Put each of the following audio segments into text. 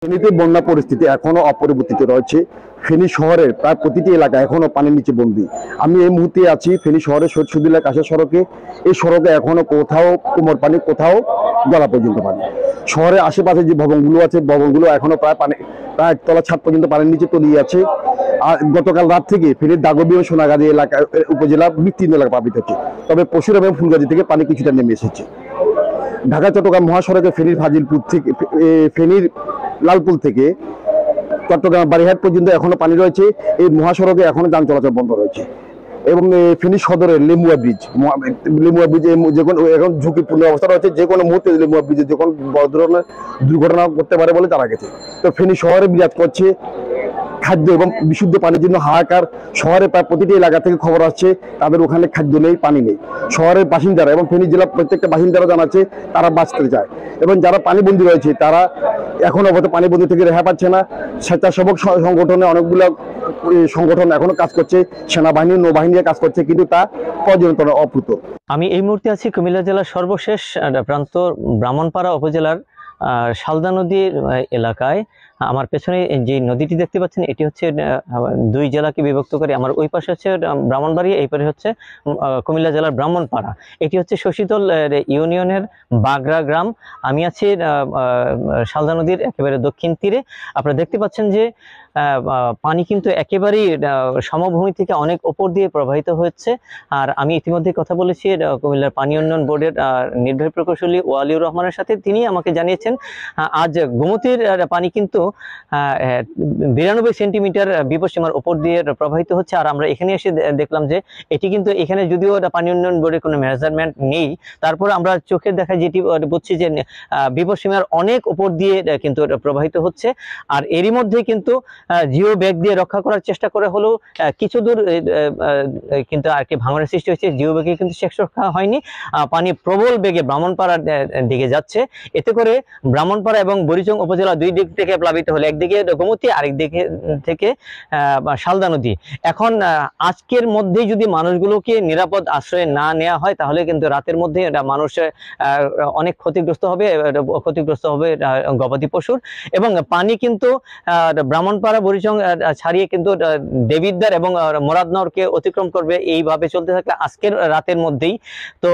ফেনীতে বন্যা পরিস্থিতি এখনো অপরিবর্তিত রয়েছে। ফেনী শহরের প্রায় প্রতিটি এলাকা এখনো পানির নিচে বন্দী। আমি এই মুহূর্তে আছি ফেনী শহরের শহীদুল্লাহ কাছের সড়কে। এই সড়কে এখনো কোথাও কোমর পানি, কোথাও গলা পর্যন্ত পানি। শহরের আশেপাশে যে ভবনগুলো আছে, ভবনগুলো এখনো প্রায় তলা ছাদ পর্যন্ত পানির নিচে তলিয়ে আছে। আর গতকাল রাত থেকে ফেনীর দাগবি ও সোনাগাজী এলাকা উপজেলা বিস্তীর্ণ এলাকা প্লাবিত হচ্ছে। তবে পশুর এবং ফুলগাজী থেকে পানি কিছুটা নেমে এসেছে। ঢাকা চট্টগ্রাম মহাসড়কে ফেনীর ফাজিলপুর থেকে ফেনীর লালপুল থেকে চট্টগ্রাম বারিহাট পর্যন্ত এখনো পানি রয়েছে। এই মহাসড়কে এখনো যান চলাচল বন্ধ রয়েছে। এবং ফেনী সদরের লেমুয়া ব্রিজ যে কোনো এখন ঝুঁকিপূর্ণ অবস্থা রয়েছে। যে কোনো মুহূর্তে লেমুয়া ব্রিজে যে কোনো বড় ধরনের দুর্ঘটনা করতে পারে বলে জানা গেছে। তো ফেনী শহরে বিরাজ করছে খাদ্য এবং বিশুদ্ধ পানির জন্য হাহাকার। শহরে প্রায় প্রতিটি এলাকা থেকে খবর আসছে তাদের ওখানে খাদ্য নেই, পানি নেই। শহরের বাসিন্দারা এবং ফেনী জেলার প্রত্যেকটা বাসিন্দারা জানাচ্ছে তারা বাঁচতে চায়, এবং যারা পানিবন্দী রয়েছে তারা এখন অবশ্য পানিবন্দী থেকে রেহাই পাচ্ছে না। স্বেচ্ছাসেবক সংগঠনে অনেকগুলো সংগঠন এখনো কাজ করছে, সেনাবাহিনী নৌবাহিনী কাজ করছে, কিন্তু তা পর্যন্ত অপ্রুত। আমি এই মুহূর্তে আছি কুমিল্লা জেলার সর্বশেষ প্রান্ত ব্রাহ্মণপাড়া উপজেলার শালদা নদীর এলাকায়। আমার পেছনে যে নদীটি দেখতে পাচ্ছেন এটি হচ্ছে দুই জেলাকে বিভক্ত করে। আমার ওই পাশে হচ্ছে ব্রাহ্মণবাড়িয়া, এই পাশে হচ্ছে কুমিল্লা জেলার ব্রাহ্মণপাড়া। এটি হচ্ছে শশীতল ইউনিয়নের বাগড়া গ্রাম। আমি আছি শালদা নদীর একেবারে দক্ষিণ তীরে। আপনারা দেখতে পাচ্ছেন যে পানি কিন্তু একেবারেই সমভূমি থেকে অনেক উপর দিয়ে প্রবাহিত হচ্ছে। আর আমি ইতিমধ্যে কথা বলেছি কুমিল্লার পানি উন্নয়ন বোর্ডের নির্বাহী প্রকৌশলী ওয়ালিউর রহমানের সাথে। তিনি আমাকে জানিয়েছেন আজ গোমতীর পানি কিন্তু 92 সেন্টিমিটার বিপদসীমার উপর দিয়ে প্রবাহিত হচ্ছে। আর আমরা এখানে এসে দেখলাম যে এটি কিন্তু এখানে যদিও পানি উন্নয়ন বোর্ডের কোনো মেজারমেন্ট নেই, তারপর আমরা চোখে দেখা যেটি বুঝছি যে বিপদসীমার অনেক উপর দিয়ে কিন্তু প্রবাহিত হচ্ছে। আর এরই মধ্যে কিন্তু জিও ব্যাগ দিয়ে রক্ষা করার চেষ্টা করে হলেও কিছু দূর কিন্তু আরেকটি ভাঙনের সৃষ্টি হয়েছে। জিও ব্যাগে কিন্তু শেষ রক্ষা হয়নি। পানি প্রবল বেগে ব্রাহ্মণপাড়ার দিকে যাচ্ছে। এতে করে ব্রাহ্মণপাড়া এবং বরিচং উপজেলা দুই দিক থেকে প্লাবিত হলে, একদিকে গোমতী আরেক দিকে থেকে শালদা নদী। এখন আজকের মধ্যেই যদি মানুষগুলোকে নিরাপদ আশ্রয় না নেওয়া হয় তাহলে কিন্তু রাতের মধ্যে মানুষের অনেক ক্ষতিগ্রস্ত হবে গবাদি পশুর। এবং পানি কিন্তু ব্রাহ্মণপাড়া বরিচং ছাড়িয়ে কিন্তু দেবিদ্বার এবং মোরাদনগরকে অতিক্রম করবে। এইভাবে চলতে থাকলে আজকের রাতের মধ্যেই তো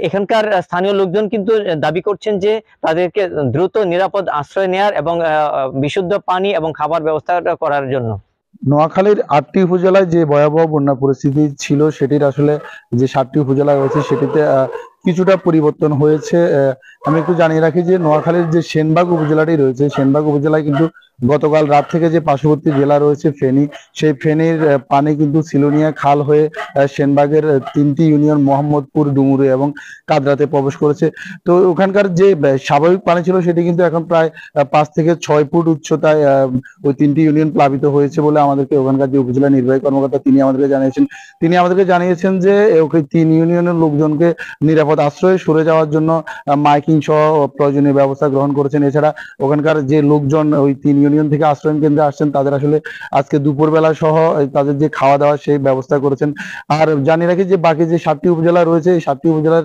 এখানকার স্থানীয় লোকজন কিন্তু দাবি করছেন যে তাদেরকে দ্রুত নিরাপদ আশ্রয় নেয়ার এবং বিশুদ্ধ পানি এবং খাবার ব্যবস্থা করার জন্য। নোয়াখালীর 8টি উপজেলায় যে ভয়াবহ বন্যা পরিস্থিতি ছিল সেটির আসলে যে 7টি উপজেলা রয়েছে সেটিতে কিছুটা পরিবর্তন হয়েছে। আমি একটু জানিয়ে রাখি যে নোয়াখালীর যে সেনবাগ উপজেলাটি রয়েছে, সেনবাগ উপজেলায় কিন্তু গতকাল রাত থেকে যে পার্শ্ববর্তী জেলা রয়েছে ফেনী, সেই ফেনীর পানি কিন্তু সিলোনিয়া খাল হয়ে সেনবাগের 3টি ইউনিয়ন মোহাম্মদপুর, ডুমুরে এবং কাদরাতে প্রবেশ করেছে। তো ওখানকার যে স্বাভাবিক পানি ছিল সেটি কিন্তু এখন প্রায় 5 থেকে 6 ফুট উচ্চতায় ওই 3টি ইউনিয়ন প্লাবিত হয়েছে বলে আমাদেরকে ওখানকার যে উপজেলা নির্বাহী কর্মকর্তা তিনি আমাদেরকে জানিয়েছেন যে ওই 3 ইউনিয়নের লোকজনকে নিরাপদ আশ্রয়ে সরে যাওয়ার জন্য মাইকিং সহ প্রয়োজনীয় ব্যবস্থা গ্রহণ করেছেন। এছাড়া ওখানকার যে লোকজন ওই 3 ইউনিয়ন থেকে আশ্রয় কেন্দ্রে আসছেন তাদের আসলে আজকে দুপুরবেলা সহ তাদের যে খাওয়া দাওয়া সেই ব্যবস্থা করেছেন। আর জানিয়ে রাখি যে বাকি যে 7টি উপজেলা রয়েছে এই 7টি উপজেলার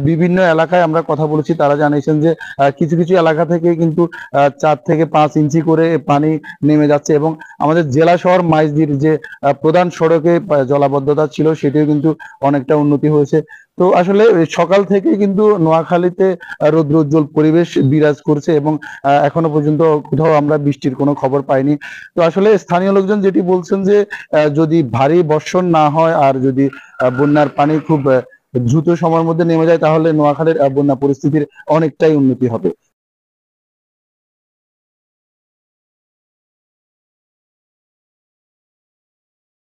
বিভিন্ন এলাকায় আমরা কথা বলেছি, তারা জানিয়েছেন যে কিছু কিছু এলাকা থেকে কিন্তু 4 থেকে 5 ইঞ্চি করে পানি নেমে যাচ্ছে। এবং আমাদের জেলা শহর মাইজদির যে প্রধান সড়কে জলাবদ্ধতা ছিল সেটিও কিন্তু অনেকটা উন্নতি হয়েছে। তো আসলে সকাল থেকে কিন্তু নোয়াখালীতে রৌদ্রোজ্জ্বল পরিবেশ বিরাজ করছে এবং এখনো পর্যন্ত কোথাও আমরা বৃষ্টির কোনো খবর পাইনি। তো আসলে স্থানীয় লোকজন যেটি বলছেন যে যদি ভারী বর্ষণ না হয় আর যদি বন্যার পানি খুব দ্রুত সময়ের মধ্যে নেমে যায় তাহলে নোয়াখালীর বন্যা পরিস্থিতির অনেকটাই উন্নতি হবে।